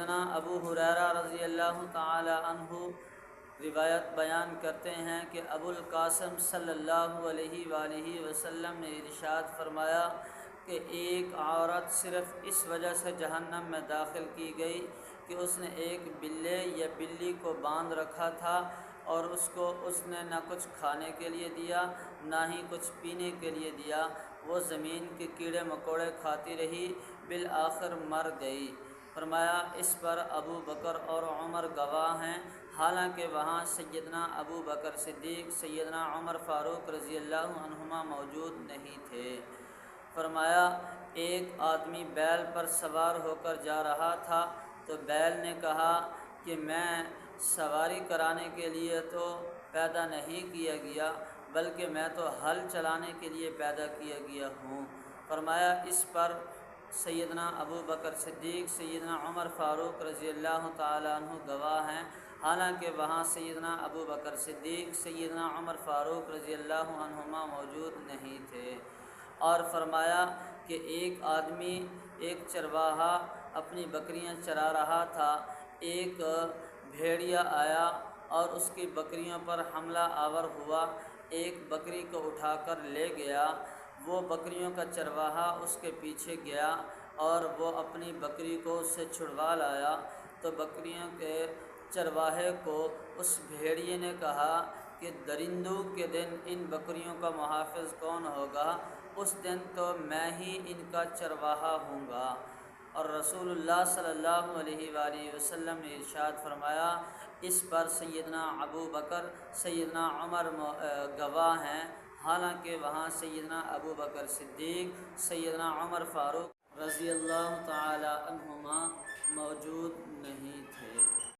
سیدنا ابو ہریرہ رضی اللہ تعالی عنہ روایت بیان کرتے ہیں کہ ابو القاسم صلی اللہ علیہ وآلہ وسلم نے ارشاد فرمایا کہ ایک عورت صرف اس وجہ سے جہنم میں داخل کی گئی کہ اس نے ایک بلے یا بلی کو باندھ رکھا تھا اور اس نے نہ کچھ کھانے کے لیے دیا نہ ہی کچھ پینے کے لیے دیا، وہ زمین کے کیڑے مکوڑے کھاتی رہی، بالآخر مر گئی۔ فرمایا اس پر ابو بکر اور عمر گواہ ہیں، حالانکہ وہاں سیدنا ابو بکر صدیق، سیدنا عمر فاروق رضی اللہ عنہما موجود نہیں تھے۔ فرمایا ایک آدمی بیل پر سوار ہو کر جا رہا تھا تو بیل نے کہا کہ میں سواری کرانے کے لیے تو پیدا نہیں کیا گیا، بلکہ میں تو ہل چلانے کے لیے پیدا کیا گیا ہوں۔ فرمایا اس پر سیدنا ابو بکر صدیق، سیدنا عمر فاروق رضی اللہ تعالیٰ عنہ گواہ ہیں، حالانکہ وہاں سیدنا ابو بکر صدیق، سیدنا عمر فاروق رضی اللہ عنہما موجود نہیں تھے۔ اور فرمایا کہ ایک آدمی، ایک چرواہا اپنی بکریاں چرا رہا تھا، ایک بھیڑیا آیا اور اس کی بکریوں پر حملہ آور ہوا، ایک بکری کو اٹھا کر لے گیا۔ وہ بکریوں کا چرواہا اس کے پیچھے گیا اور وہ اپنی بکری کو اس سے چھڑوا لایا، تو بکریوں کے چرواہے کو اس بھیڑیے نے کہا کہ درندوں کے دن ان بکریوں کا محافظ کون ہوگا؟ اس دن تو میں ہی ان کا چرواہا ہوں گا۔ اور رسول اللہ صلی اللہ علیہ وآلہ وسلم نے ارشاد فرمایا اس پر سیدنا ابو بکر، سیدنا عمر گواہ ہیں، حالانکہ وہاں سیدنا ابو بکر صدیق، سیدنا عمر فاروق رضی اللہ تعالی عنہما موجود نہیں تھے۔